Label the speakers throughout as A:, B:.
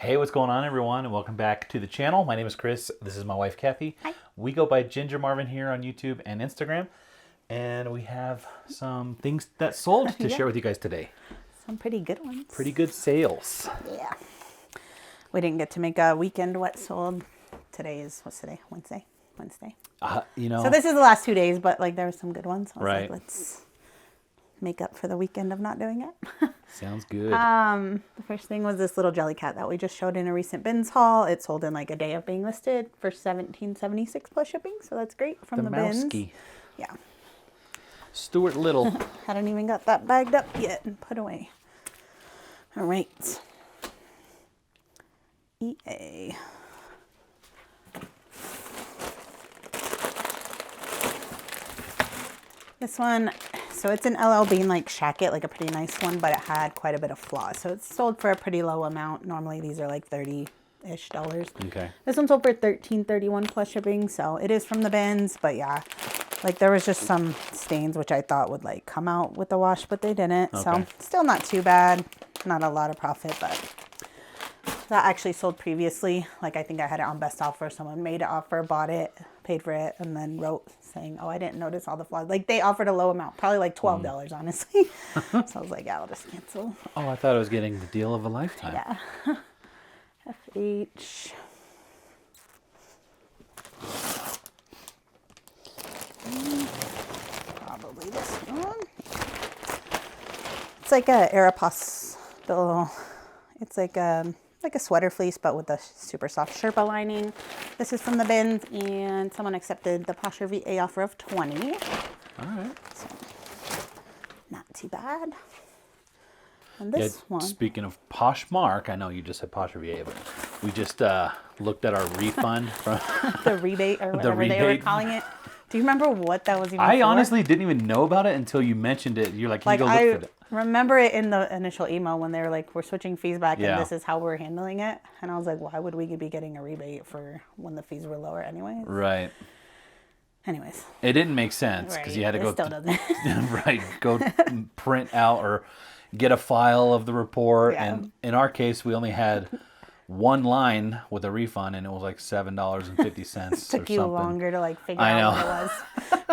A: Hey, what's going on, everyone? And welcome back to the channel. My name is Chris. This is my wife, Kathy.
B: Hi.
A: We go by Ginger Marvin here on YouTube and Instagram. And we have some things that sold to share with you guys today.
B: Some pretty good ones.
A: Pretty good sales.
B: Yeah. We didn't get to make a weekend what sold. Today is, what's today? Wednesday? So this is the last 2 days, but like there were some good ones. I was like, let's make up for the weekend of not doing it.
A: Sounds good.
B: The first thing was this little jelly cat that we just showed in a recent bins haul. It sold in like a day of being listed for $17.76 plus shipping, so that's great from the bins. Yeah.
A: Stuart Little.
B: Hadn't even got that bagged up yet and put away. All right. EA. This one, so it's an LL Bean like shacket, like a pretty nice one, but it had quite a bit of flaws. So it's sold for a pretty low amount. Normally these are like $30-ish.
A: Okay.
B: This one sold for $13.31 plus shipping, so it is from the bins, but yeah. Like there was just some stains which I thought would like come out with the wash, but they didn't. Okay. So still not too bad. Not a lot of profit, but that actually sold previously. Like I think I had it on best offer. Someone made an offer, bought it, paid for it, and then wrote saying, oh, I didn't notice all the flaws. Like they offered a low amount, probably like $12, honestly. So I was like, yeah, I'll just cancel.
A: Oh, I thought I was getting the deal of a lifetime.
B: Yeah. FH. Probably this one. It's like a Aeropostale. It's like a sweater fleece, but with a super soft Sherpa lining. This is from the bins, and someone accepted the Posher VA offer of $20.
A: All right.
B: So, not too bad. And this one.
A: Speaking of Poshmark, I know you just said Posher VA, but we just looked at our refund from
B: the rebate or whatever they were calling it. Do you remember what that was even
A: I
B: for?
A: honestly didn't even know about it until you mentioned it. You're like, can you go look for it?
B: Remember it in the initial email when they were like, we're switching fees back and this is how we're handling it. And I was like, why would we be getting a rebate for when the fees were lower anyways?
A: Right.
B: Anyways.
A: It didn't make sense because you had to go.
B: Still doesn't.
A: Right. Go print out or get a file of the report. Yeah. And in our case, we only had one line with a refund, and it was like $7.50.
B: It took you longer to like figure out what it was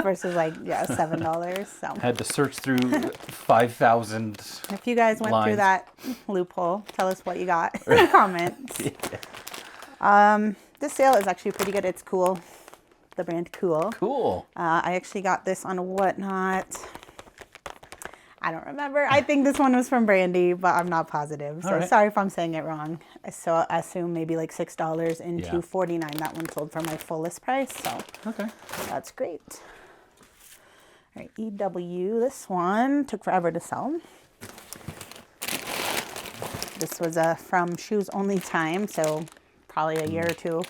B: versus like $7. So
A: had to search through 5,000.
B: If you guys went through that loophole, tell us what you got in the comments. Yeah. This sale is actually pretty good. It's Cool, the brand Cool.
A: Cool.
B: I actually got this on Whatnot. I don't remember. I think this one was from Brandy, but I'm not positive. So sorry if I'm saying it wrong. So I assume maybe like $6 and $2.49. That one sold for my full list price. So that's great. All right, EW. This one took forever to sell. This was from Shoes Only Time, so probably a year or two.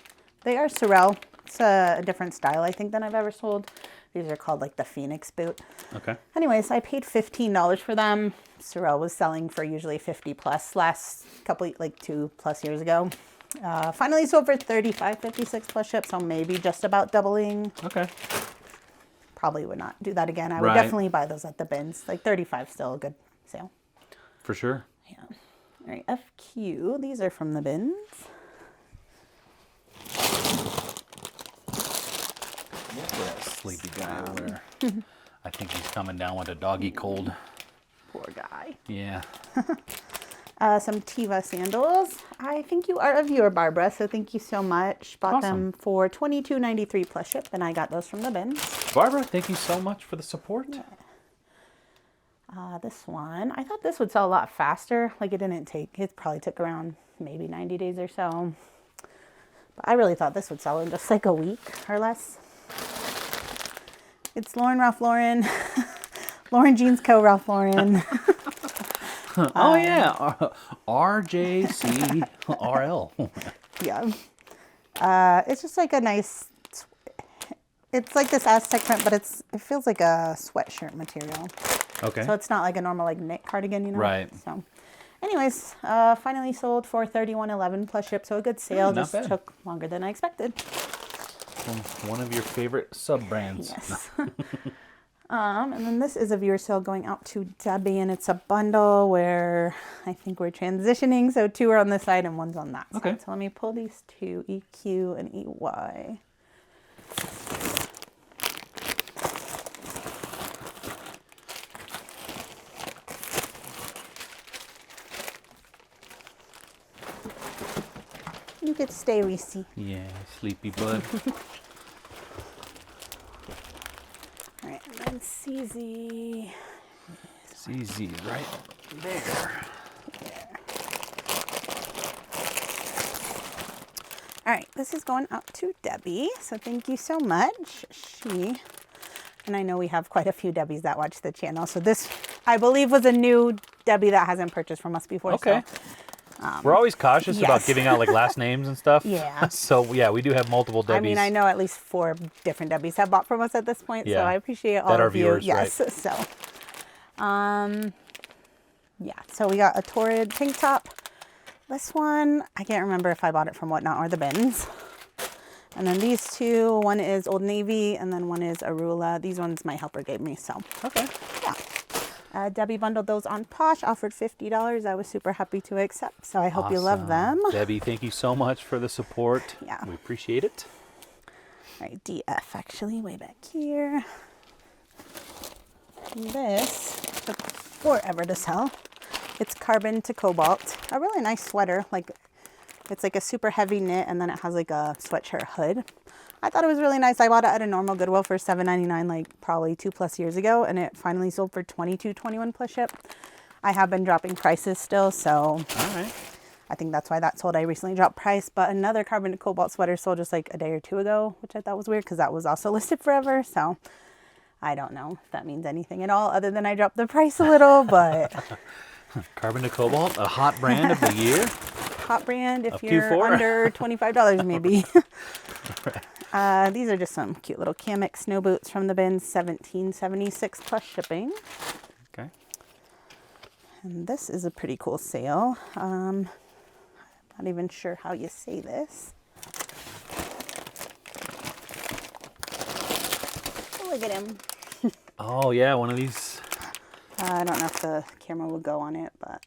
B: They are Sorel. It's a different style, I think, than I've ever sold. These are called like the Phoenix boot. Okay. Anyways, I paid $15 for them. Sorel was selling for usually 50 plus last couple, like 2+ years ago. Finally sold for $35.56 plus ship, so maybe just about doubling. Okay. Probably would not do that again. I would definitely buy those at the bins. Like 35 still a good sale.
A: For sure.
B: Yeah. All right, FQ. These are from the bins.
A: Sleepy guy over there. I think he's coming down with a doggy cold.
B: Poor guy.
A: Yeah.
B: Some Teva sandals. I think you are a viewer, Barbara, so thank you so much. Bought them for $22.93 plus ship, and I got those from the bins.
A: Barbara, thank you so much for the support.
B: Yeah. This one, I thought this would sell a lot faster. Like it probably took around maybe 90 days or so. But I really thought this would sell in just like a week or less. It's Ralph Lauren. Lauren Jeans Co. Ralph Lauren.
A: Oh, yeah. RJCRL.
B: Yeah. It's just like a nice, it's like this Aztec print, but it feels like a sweatshirt material. Okay. So it's not like a normal like knit cardigan, you know? Right. So anyways, finally sold for $31.11 plus ship. So a good sale. Just took longer than I expected.
A: One of your favorite sub-brands.
B: Yes. And then this is a viewer sale going out to Debbie, and it's a bundle where I think we're transitioning. So 2 are on this side and 1's on that side. So let me pull these 2, EQ and EY. You could stay, Reese.
A: Yeah, sleepy bud.
B: All right, and then CZ.
A: CZ is right there.
B: All right, this is going out to Debbie, so thank you so much. And I know we have quite a few Debbies that watch the channel, so this, I believe, was a new Debbie that hasn't purchased from us before.
A: Okay.
B: So,
A: we're always cautious about giving out like last names and stuff.
B: Yeah.
A: So yeah, we do have multiple Debbies.
B: I mean, I know at least 4 different Debbies have bought from us at this point, so I appreciate all
A: that
B: of
A: are viewers,
B: you. Yes.
A: Right?
B: So, yeah. So we got a Torrid tank top. This one, I can't remember if I bought it from Whatnot or the Bins. And then these 2, one is Old Navy, and then one is Arula. These ones my helper gave me, so.
A: Okay.
B: Yeah. Debbie bundled those on Posh, offered $50. I was super happy to accept, so I hope you love them.
A: Debbie, thank you so much for the support.
B: Yeah.
A: We appreciate it.
B: All right, DF actually, way back here. And this took forever to sell. It's carbon to cobalt. A really nice sweater. Like, it's like a super heavy knit, and then it has like a sweatshirt hood. I thought it was really nice. I bought it at a normal Goodwill for $7.99 like probably 2+ years ago, and it finally sold for $22.21 plus ship. I have been dropping prices still, so
A: all right.
B: I think that's why that sold. I recently dropped price, but another carbon to cobalt sweater sold just like a day or 2 ago, which I thought was weird because that was also listed forever. So I don't know if that means anything at all other than I dropped the price a little, but
A: Carbon to Cobalt, a hot brand of the year.
B: Hot brand if
A: Of
B: you're
A: Q4.
B: under $25 maybe. These are just some cute little Kamek snow boots from the Bins, $17.76 plus shipping.
A: Okay.
B: And this is a pretty cool sale. Not even sure how you say this. Oh, look at him.
A: Oh yeah, one of these.
B: I don't know if the camera will go on it, but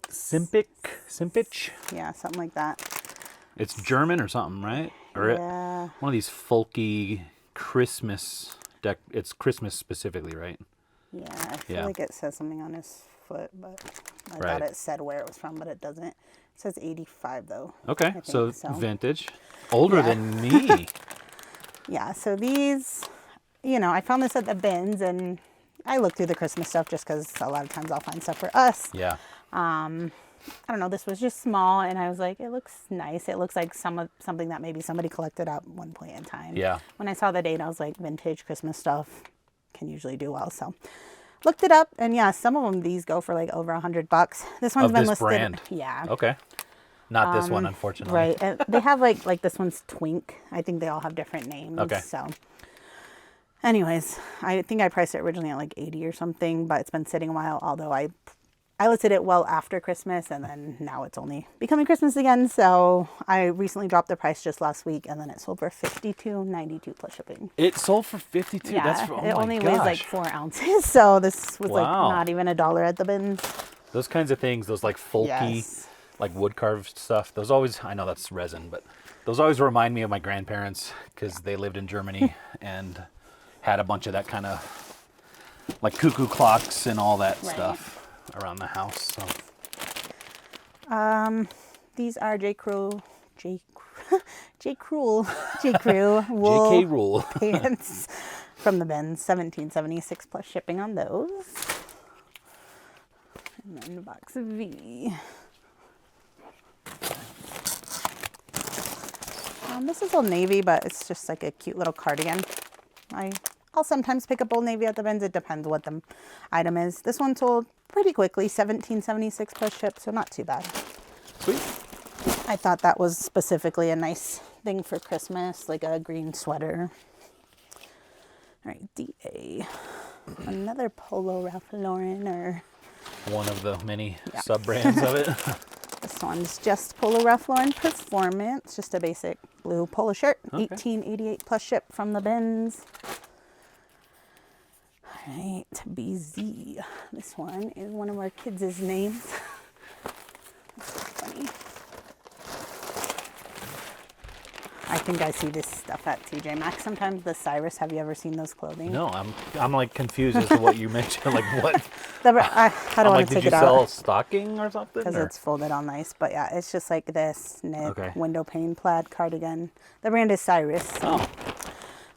A: Simpich?
B: yeah, something like that.
A: It's German or something, right? Or
B: Yeah.
A: one of these folky Christmas it's Christmas specifically, right?
B: Yeah, I feel like it says something on his foot, but I thought it said where it was from, but it doesn't. It says 85 though.
A: Okay,
B: I
A: so
B: think
A: vintage. Older than me.
B: Yeah, so these, you know, I found this at the Bins, and I look through the Christmas stuff just because a lot of times I'll find stuff for us.
A: Yeah.
B: I don't know, this was just small, and I was like, it looks nice. It looks like something that maybe somebody collected at one point in time.
A: Yeah.
B: When I saw the date, I was like, vintage Christmas stuff can usually do well. So looked it up, and yeah, some of them, these go for like over $100. This one's been listed.
A: Brand.
B: Yeah.
A: Okay. Not this one, unfortunately.
B: Right. And they have like this one's Twink. I think they all have different names.
A: Okay.
B: So anyways, I think I priced it originally at like 80 or something, but it's been sitting a while, although I listed it well after Christmas, and then now it's only becoming Christmas again. So I recently dropped the price just last week, and then it sold for $52.92 plus shipping.
A: It sold for $52.
B: Yeah,
A: That's
B: it only weighs like 4 ounces, so this was like not even $1 at the Bins.
A: Those kinds of things, those like folky, like wood carved stuff. Those always, I know that's resin, but those always remind me of my grandparents because they lived in Germany and had a bunch of that kind of like cuckoo clocks and all that stuff around the house. So
B: these are J. Crew wool
A: JK Rule
B: pants from the Bins, $17.76 plus shipping on those. And then the box of V. This is Old Navy, but it's just like a cute little cardigan. I'll sometimes pick up Old Navy at the Bins. It depends what the item is. This one sold pretty quickly, $17.76 plus ship, so not too bad.
A: Sweet.
B: I thought that was specifically a nice thing for Christmas, like a green sweater. All right, DA. Another Polo Ralph Lauren or...
A: one of the many sub-brands of it.
B: This one's just Polo Ralph Lauren Performance, just a basic blue polo shirt, $18.88 plus ship from the Bins. All right, BZ. This one is one of our kids' names. That's so funny. I think I see this stuff at TJ Maxx sometimes. The Cyrus, have you ever seen those clothing?
A: No, I'm like confused as to what you mentioned. Like what?
B: I don't want to take it out.
A: Did you sell stocking or something?
B: Because it's folded all nice. But yeah, it's just like this knit window pane plaid cardigan. The brand is Cyrus. So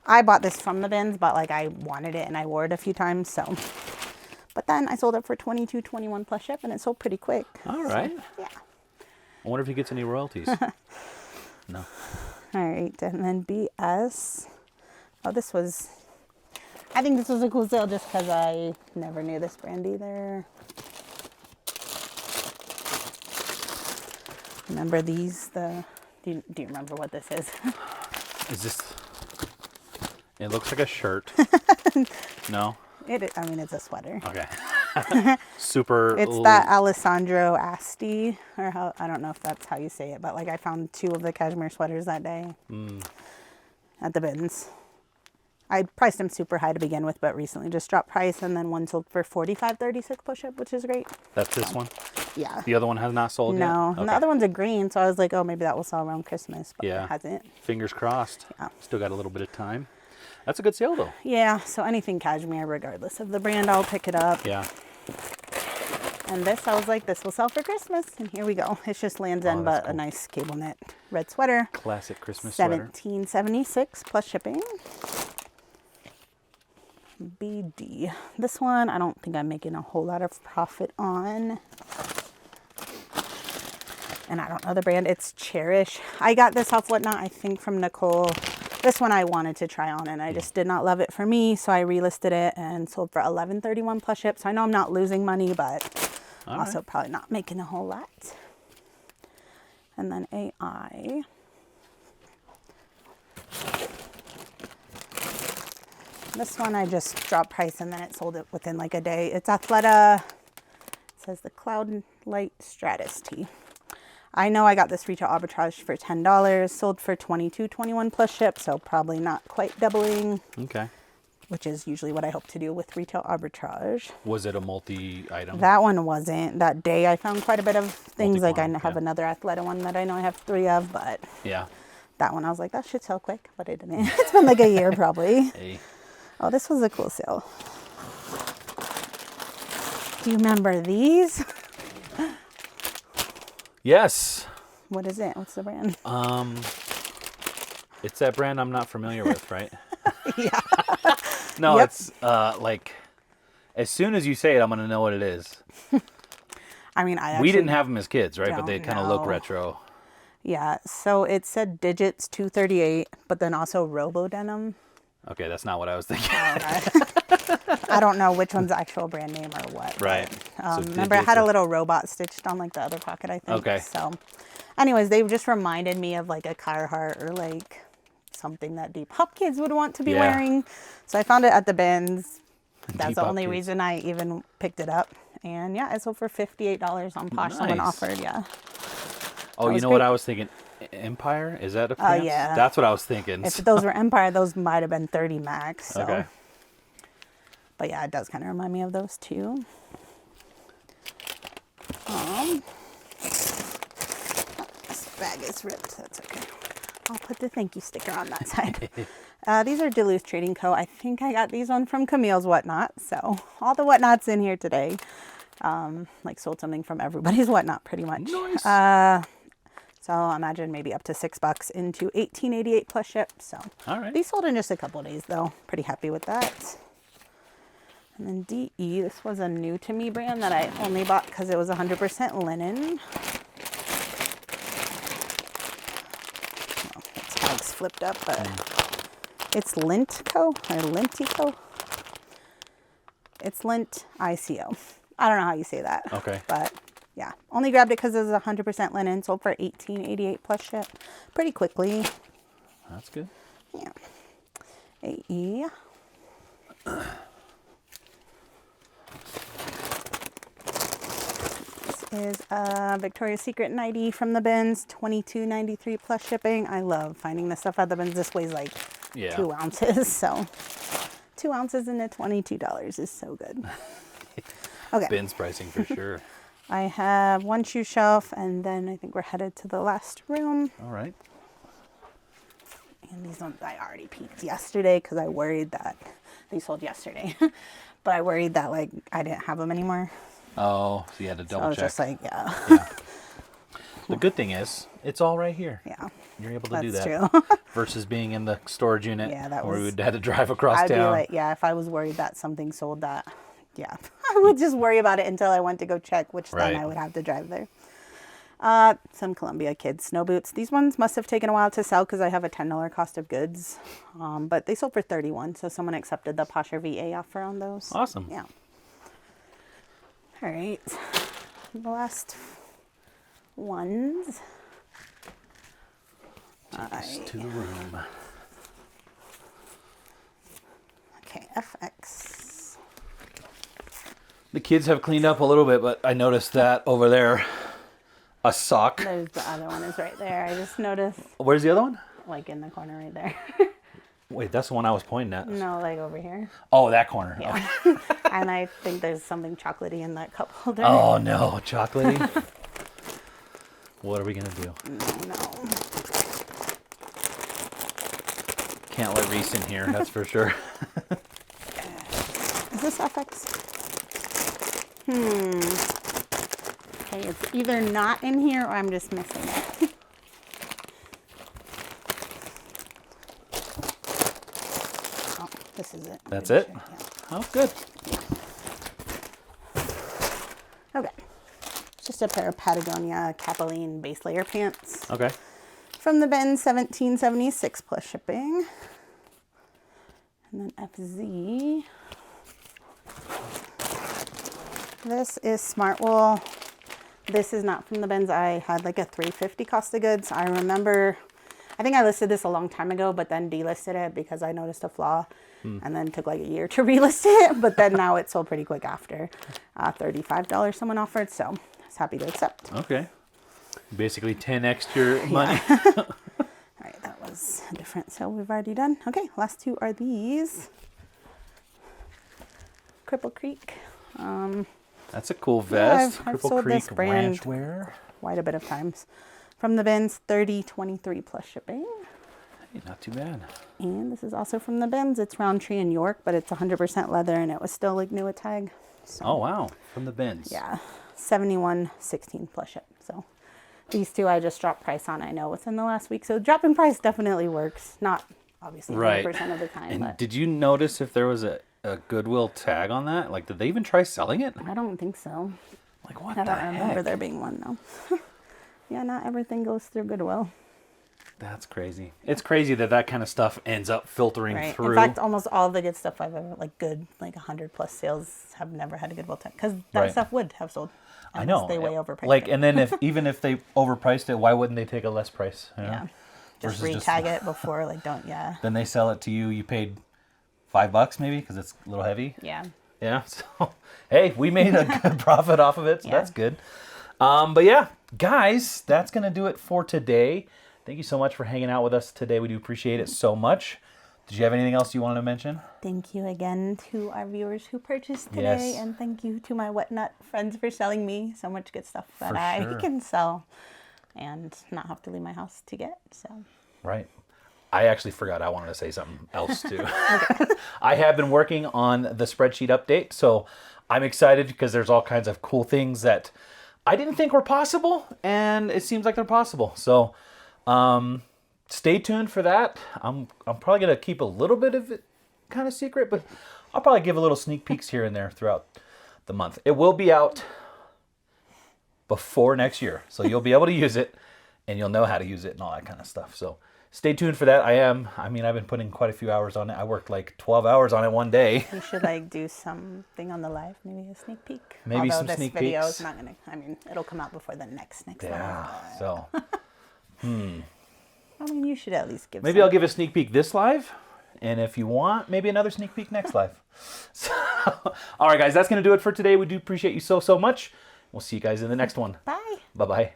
B: I bought this from the bins, but like I wanted it and I wore it a few times. So, but then I sold it for $22.21 plus ship, and it sold pretty quick.
A: All right.
B: So, yeah.
A: I wonder if he gets any royalties. No.
B: All right, and then BS. Oh, this was, I think this was a cool sale just because I never knew this brand either. Remember these? Do you remember what this is?
A: Is this, it looks like a shirt. No?
B: I mean, it's a sweater.
A: Okay. Super.
B: It's that Alessandro Asti, or how, I don't know if that's how you say it, but like I found 2 of the cashmere sweaters that day at the bins. I priced them super high to begin with, but recently just dropped price, and then one sold for $45.36 push-up, which is great.
A: That's this one?
B: Yeah.
A: The other one has not sold yet?
B: No,
A: Okay.
B: and the other one's a green, so I was like, oh, maybe that will sell around Christmas, but
A: Yeah.
B: it hasn't.
A: Fingers crossed.
B: Yeah.
A: Still got a little bit of time. That's a good sale, though.
B: Yeah, so anything cashmere, regardless of the brand, I'll pick it up.
A: Yeah.
B: And this, I was like, this will sell for Christmas, and here we go. It's just Land's End, but
A: cool.
B: a nice cable knit red sweater.
A: Classic Christmas sweater.
B: $17.76 plus shipping. BD. This one, I don't think I'm making a whole lot of profit on. And I don't know the brand. It's Cherish. I got this off Whatnot, I think, from Nicole. This one I wanted to try on, and I just did not love it for me, so I relisted it and sold for $11.31 plus ship. So I know I'm not losing money, but also probably not making a whole lot. And then AI. This one I just dropped price and then it sold it within like a day. It's Athleta. It says the Cloud Light Stratus tee. I know I got this retail arbitrage for $10, sold for $22.21 plus ship, so probably not quite doubling.
A: Okay.
B: Which is usually what I hope to do with retail arbitrage.
A: Was it a multi-item?
B: That one wasn't. That day I found quite a bit of things. Like I have
A: yeah.
B: another Athleta one that I know I have 3 of, but
A: Yeah.
B: that one I was like, that should sell quick, but it didn't. It's been like a year probably.
A: Hey.
B: Oh, this was a cool sale. Do you remember these?
A: Yes.
B: What is it? What's the brand?
A: It's that brand I'm not familiar with, right?
B: Yeah.
A: No,
B: Yep.
A: it's like as soon as you say it, I'm gonna know what it is.
B: I mean, I actually
A: We didn't have them as kids, right? But they
B: don't
A: kind of look
B: know.
A: retro.
B: Yeah, so it said Digits 238, but then also Robo Denim.
A: Okay, that's not what I was thinking.
B: I don't know which one's the actual brand name or what.
A: Right.
B: But,
A: So
B: remember, it
A: Digits
B: had a
A: are-
B: little robot stitched on like the other pocket, I think.
A: Okay.
B: So, anyways, they just reminded me of like a Carhartt or like something that Deep Hop kids would want to be
A: Yeah.
B: wearing. So I found it at the bins. That's the
A: Depop
B: only
A: kids.
B: reason I even picked it up. And yeah, it sold for $58 on Posh. Someone
A: Nice.
B: offered, yeah.
A: Oh, you
B: was
A: know what
B: great.
A: I was thinking? Empire? Is that a pants?
B: yeah.
A: That's what I was thinking.
B: If those were Empire, those might have been 30 max. So.
A: Okay.
B: But yeah, it does kind of remind me of those too. This bag is ripped. That's okay. I'll put the thank you sticker on that side. These are Duluth Trading Co. I think I got these one from Camille's Whatnot. So all the Whatnots in here today. Like sold something from everybody's Whatnot pretty much.
A: Nice.
B: So I'll imagine maybe up to $6 into $18.88 plus ship. So
A: All right.
B: these sold in just a couple of days though. Pretty happy with that. And then DE, this was a new to me brand that I only bought because it was 100% linen. Well, its tag's flipped up, but it's Lintco or Lintico. It's Lint ICO. I don't know how you say that.
A: Okay.
B: But yeah, only grabbed it because it was 100% linen, sold for $18.88 plus ship pretty quickly.
A: That's good.
B: Yeah. AE. This is a Victoria's Secret nightie from the bins, $22.93 plus shipping. I love finding this stuff at the bins. This weighs like
A: Yeah.
B: 2 ounces, so 2 ounces into $22 is so good. Okay.
A: Bins pricing for sure.
B: I have one shoe shelf, and then I think we're headed to the last room.
A: All right.
B: And these ones I already peeked yesterday because I worried that they sold yesterday. But I worried that like I didn't have them anymore.
A: Oh, so you had to double
B: I was
A: check.
B: just like, yeah.
A: The good thing is, it's all right here.
B: Yeah.
A: You're able to do that.
B: That's true.
A: Versus being in the storage unit
B: Yeah,
A: where we would have to drive across
B: I'd
A: town.
B: be like, yeah, if I was worried that something sold that, yeah. I would just worry about it until I went to go check, which then I would have to drive there. Some Columbia Kids snow boots. These ones must have taken a while to sell because I have a $10 cost of goods. But they sold for $31, so someone accepted the Posher VA offer on those.
A: Awesome.
B: Yeah. All right. The last ones.
A: Take us to the room.
B: Okay, FX.
A: The kids have cleaned up a little bit, but I noticed that over there, a sock.
B: There's the other one is right there. I just noticed,
A: Where's the other one?
B: like in the corner right there.
A: Wait, that's the one I was pointing at.
B: No, like over here.
A: Oh, that corner.
B: Yeah. And I think there's something chocolatey in that cup holder.
A: Oh, no. Chocolatey? What are we going to do?
B: No.
A: Can't let Reese in here, that's for sure.
B: Is this FX? Okay, it's either not in here or I'm just missing it. Oh, this is it.
A: That's it?
B: Yeah.
A: Oh, good.
B: Okay. Just a pair of Patagonia Capilene base layer pants.
A: Okay.
B: From the bin, $17.76 plus shipping. And then FZ. This is Smart Wool. This is not from the bins. I had like a $3.50 cost of goods. I remember, I think I listed this a long time ago, but then delisted it because I noticed a flaw and then took like a year to relist it. But then now it sold pretty quick after. $35 someone offered, so I was happy to accept.
A: Okay. Basically 10 extra money.
B: All right, that was different. So we've already done. Okay, last two are these. Cripple Creek.
A: That's a cool vest.
B: I've
A: Cripple
B: sold
A: Creek
B: this brand
A: ranch wear.
B: quite a bit of times. From the bins, $30.23 plus shipping.
A: Hey, not too bad.
B: And this is also from the bins. It's Roundtree in York, but it's 100% leather, and it was still like new at tag. So,
A: Oh, wow. From the bins.
B: yeah, $71.16 plus ship. So these two I just dropped price on, I know, within the last week. So dropping price definitely works. Not obviously 100% of the time.
A: And
B: but
A: did you notice if there was a Goodwill tag on that? Like, did they even try selling it?
B: I don't think so.
A: Like, what
B: I
A: the
B: don't remember
A: heck?
B: there being one, though. Yeah, not everything goes through Goodwill.
A: That's crazy. It's crazy that that kind of stuff ends up filtering
B: Right.
A: through.
B: In fact, almost all the good stuff I've ever, like good, like 100 plus sales have never had a Goodwill tag. Because that
A: Right.
B: stuff would have sold.
A: I know.
B: They way overpriced
A: Like,
B: it.
A: and then even if they overpriced it, why wouldn't they take a less price? You know?
B: Yeah. Just
A: Versus
B: re-tag it before, like, don't, yeah.
A: Then they sell it to you. You paid $5 maybe because it's a little heavy.
B: Yeah.
A: Yeah. So, hey, we made a good profit off of it, so
B: Yeah.
A: that's good. But yeah, guys, that's gonna do it for today. Thank you so much for hanging out with us today. We do appreciate it so much. Did you have anything else you wanted to mention?
B: Thank you again to our viewers who purchased today.
A: Yes.
B: And thank you to my Whatnut friends for selling me so much good stuff that
A: For
B: I
A: sure.
B: can sell and not have to leave my house to get. So
A: Right. I actually forgot I wanted to say something else too. I have been working on the spreadsheet update, so I'm excited because there's all kinds of cool things that I didn't think were possible, and it seems like they're possible. So stay tuned for that. I'm probably gonna keep a little bit of it kind of secret, but I'll probably give a little sneak peeks here and there throughout the month. It will be out before next year, so you'll be able to use it, and you'll know how to use it and all that kind of stuff. So stay tuned for that. I've been putting quite a few hours on it. I worked like 12 hours on it one day.
B: we should like do something on the live, maybe a sneak peek.
A: Maybe
B: Although
A: some
B: this
A: sneak
B: video
A: peeks.
B: is not gonna. I mean, it'll come out before the next
A: Yeah.
B: live.
A: So
B: I mean, you should at least give.
A: maybe
B: some.
A: I'll give a sneak peek this live, and if you want, maybe another sneak peek next live. So, all right, guys, that's gonna do it for today. We do appreciate you so much. We'll see you guys in the next one.
B: Bye.
A: Bye-bye.